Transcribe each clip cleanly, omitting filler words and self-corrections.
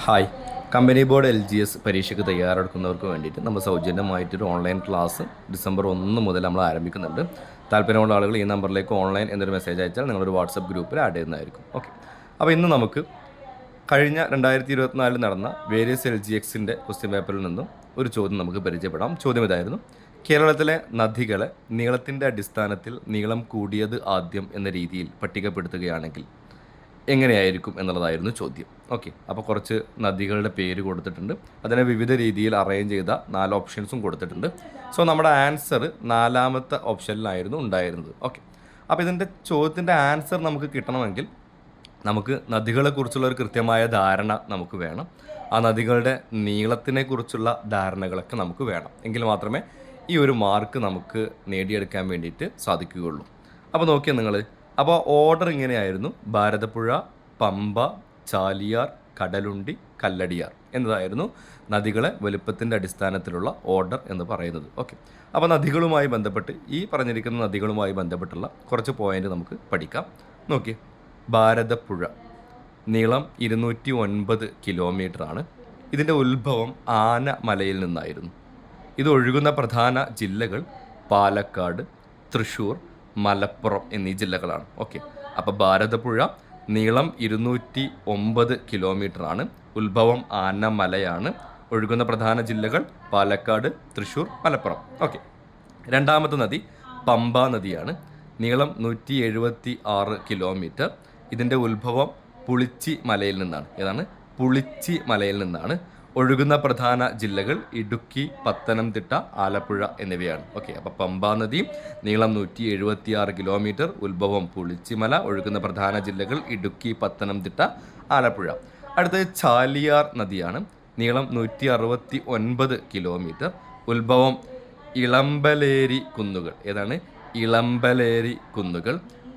Hi. Company board LGS പരീക്ഷയ്ക്ക് തയ്യാറെടുക്കുന്നവർക്ക് വേണ്ടിയിട്ട് നമ്മൾ സൗജന്യമായിട്ടൊരു ഓൺലൈൻ ക്ലാസ് ഡിസംബർ 1 മുതൽ നമ്മൾ ആരംഭിക്കുന്നുണ്ട്. താല്പര്യമുള്ള ആളുകൾ ഈ നമ്പറിലേക്ക് ഓൺലൈൻ എന്നൊരു മെസ്സേജ് അയച്ചാൽ നിങ്ങളൊരു വാട്സപ്പ് ഗ്രൂപ്പിൽ ആഡ് ചെയ്യുന്നതായിരിക്കും. ഓക്കെ. അപ്പോൾ ഇന്ന് നമുക്ക് കഴിഞ്ഞ 2024 നടന്ന വേരിയസ് LGXൻ്റെ ക്വസ്റ്റ്യൻ പേപ്പറിൽ നിന്നും ഒരു ചോദ്യം നമുക്ക് പരിചയപ്പെടാം. ചോദ്യം ഇതായിരുന്നു: കേരളത്തിലെ നദികളെ നീളത്തിൻ്റെ അടിസ്ഥാനത്തിൽ നീളം കൂടിയത് ആദ്യം എന്ന രീതിയിൽ പട്ടികപ്പെടുത്തുകയാണെങ്കിൽ എങ്ങനെയായിരിക്കും എന്നുള്ളതായിരുന്നു ചോദ്യം. ഓക്കെ. അപ്പോൾ കുറച്ച് നദികളുടെ പേര് കൊടുത്തിട്ടുണ്ട്. അതിനെ വിവിധ രീതിയിൽ അറേഞ്ച് ചെയ്ത 4 ഓപ്ഷൻസും കൊടുത്തിട്ടുണ്ട്. സോ നമ്മുടെ ആൻസർ 4ാമത്തെ ഓപ്ഷനിലായിരുന്നു ഉണ്ടായിരുന്നത്. ഓക്കെ. അപ്പോൾ ഇതിൻ്റെ ചോദ്യത്തിൻ്റെ ആൻസർ നമുക്ക് കിട്ടണമെങ്കിൽ നമുക്ക് നദികളെക്കുറിച്ചുള്ള ഒരു കൃത്യമായ ധാരണ നമുക്ക് വേണം. ആ നദികളുടെ നീളത്തിനെക്കുറിച്ചുള്ള ധാരണകളൊക്കെ നമുക്ക് വേണം. എങ്കിൽ മാത്രമേ ഈ ഒരു മാർക്ക് നമുക്ക് നേടിയെടുക്കാൻ വേണ്ടിയിട്ട് സാധിക്കുകയുള്ളൂ. അപ്പോൾ നോക്കിയാൽ നിങ്ങൾ, അപ്പോൾ ഓർഡർ ഇങ്ങനെയായിരുന്നു: ഭാരതപ്പുഴ, പമ്പ, ചാലിയാർ, കടലുണ്ടി, കല്ലടിയാർ എന്നതായിരുന്നു നദികളെ വലുപ്പത്തിൻ്റെ അടിസ്ഥാനത്തിലുള്ള ഓർഡർ എന്ന് പറയുന്നത്. ഓക്കെ. അപ്പോൾ നദികളുമായി ബന്ധപ്പെട്ട് ഈ പറഞ്ഞിരിക്കുന്ന നദികളുമായി ബന്ധപ്പെട്ടുള്ള കുറച്ച് പോയിന്റ് നമുക്ക് പഠിക്കാം. നോക്കി, ഭാരതപ്പുഴ നീളം 209 കിലോമീറ്റർ ആണ്. ഇതിൻ്റെ ഉത്ഭവം ആനമലയിൽ നിന്നായിരുന്നു. ഇത് ഒഴുകുന്ന പ്രധാന ജില്ലകൾ പാലക്കാട്, തൃശ്ശൂർ, മലപ്പുറം എന്നീ ജില്ലകളാണ്. ഓക്കെ. അപ്പോൾ ഭാരതപ്പുഴ നീളം 209 കിലോമീറ്റർ ആണ്. ഉത്ഭവം ആനമലയാണ്. ഒഴുകുന്ന പ്രധാന ജില്ലകൾ പാലക്കാട്, തൃശ്ശൂർ, മലപ്പുറം. ഓക്കെ. രണ്ടാമത്തെ നദി പമ്പ നദിയാണ്. നീളം 176 കിലോമീറ്റർ. ഇതിൻ്റെ ഉത്ഭവം പുളിച്ചി മലയിൽ നിന്നാണ്. ഏതാണ്? പുളിച്ചി മലയിൽ നിന്നാണ്. ഒഴുകുന്ന പ്രധാന ജില്ലകൾ ഇടുക്കി, പത്തനംതിട്ട, ആലപ്പുഴ എന്നിവയാണ്. ഓക്കെ. അപ്പോൾ പമ്പാ നദി നീളം 176 കിലോമീറ്റർ, ഉത്ഭവം പുളിച്ചിമല, ഒഴുകുന്ന പ്രധാന ജില്ലകൾ ഇടുക്കി, പത്തനംതിട്ട, ആലപ്പുഴ. അടുത്തത് ചാലിയാർ നദിയാണ്. നീളം 169 കിലോമീറ്റർ, ഉത്ഭവം ഇളമ്പലേരി കുന്നുകൾ. ഏതാണ്? ഇളമ്പലേരി കുന്നുകൾ.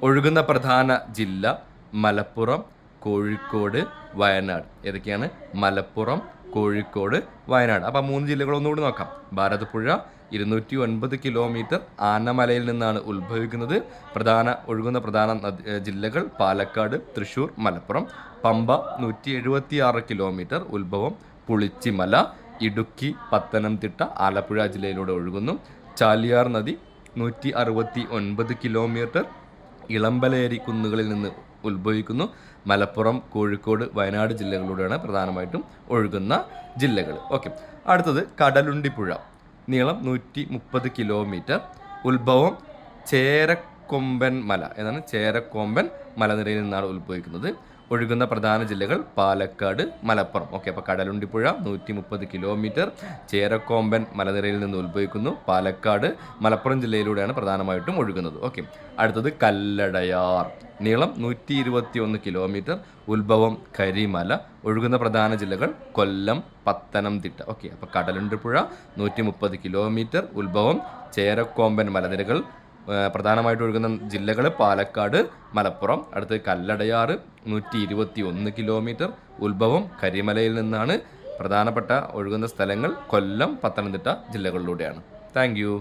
ഒഴുകുന്ന പ്രധാന ജില്ല മലപ്പുറം, കോഴിക്കോട്, വയനാട്. ഏതൊക്കെയാണ്? മലപ്പുറം, കോഴിക്കോട്, വയനാട്. അപ്പോൾ 3 ജില്ലകളൊന്നുകൂടി നോക്കാം. ഭാരതപ്പുഴ 209 കിലോമീറ്റർ, ആനമലയിൽ നിന്നാണ് ഉത്ഭവിക്കുന്നത്. ഒഴുകുന്ന പ്രധാന ജില്ലകൾ പാലക്കാട്, തൃശ്ശൂർ, മലപ്പുറം. പമ്പ 176 കിലോമീറ്റർ, ഉത്ഭവം പുളിച്ചിമല, ഇടുക്കി, പത്തനംതിട്ട, ആലപ്പുഴ ജില്ലയിലൂടെ ഒഴുകുന്നു. ചാലിയാർ നദി 169 കിലോമീറ്റർ, ഇളമ്പലേരി കുന്നുകളിൽ നിന്ന് ഉത്ഭവിക്കുന്നു. മലപ്പുറം, കോഴിക്കോട്, വയനാട് ജില്ലകളിലൂടെയാണ് പ്രധാനമായിട്ടും ഒഴുകുന്ന ജില്ലകൾ. ഓക്കെ. അടുത്തത് കടലുണ്ടിപ്പുഴ. നീളം 130 കിലോമീറ്റർ, ഉത്ഭവം ചേരക്കൊമ്പൻ മല. ഏതാണ്? ചേരക്കൊമ്പൻ മലനിരയിൽ നിന്നാണ് ഉത്ഭവിക്കുന്നത്. ഒഴുകുന്ന പ്രധാന ജില്ലകൾ പാലക്കാട്, മലപ്പുറം. ഓക്കെ. അപ്പോൾ കടലുണ്ടിപ്പുഴ 130 കിലോമീറ്റർ, ചേരക്കൊമ്പൻ മലനിരയിൽ നിന്ന് ഉത്ഭവിക്കുന്നു. പാലക്കാട്, മലപ്പുറം ജില്ലയിലൂടെയാണ് പ്രധാനമായിട്ടും ഒഴുകുന്നത്. ഓക്കെ. അടുത്തത് കല്ലടയാർ. നീളം 121 കിലോമീറ്റർ, ഉത്ഭവം കരിമല, ഒഴുകുന്ന പ്രധാന ജില്ലകൾ കൊല്ലം, പത്തനംതിട്ട. ഓക്കെ. അപ്പോൾ കടലുണ്ടിപ്പുഴ 130 കിലോമീറ്റർ, ഉത്ഭവം ചേരക്കൊമ്പൻ മലനിരകൾ, പ്രധാനമായിട്ട് ഒഴുകുന്ന ജില്ലകൾ പാലക്കാട്, മലപ്പുറം. അടുത്ത് കല്ലടയാർ 121 കിലോമീറ്റർ, ഉത്ഭവം കരിമലയിൽ നിന്നാണ്. പ്രധാനപ്പെട്ട ഒഴുകുന്ന സ്ഥലങ്ങൾ കൊല്ലം, പത്തനംതിട്ട ജില്ലകളിലൂടെയാണ്. Thank U.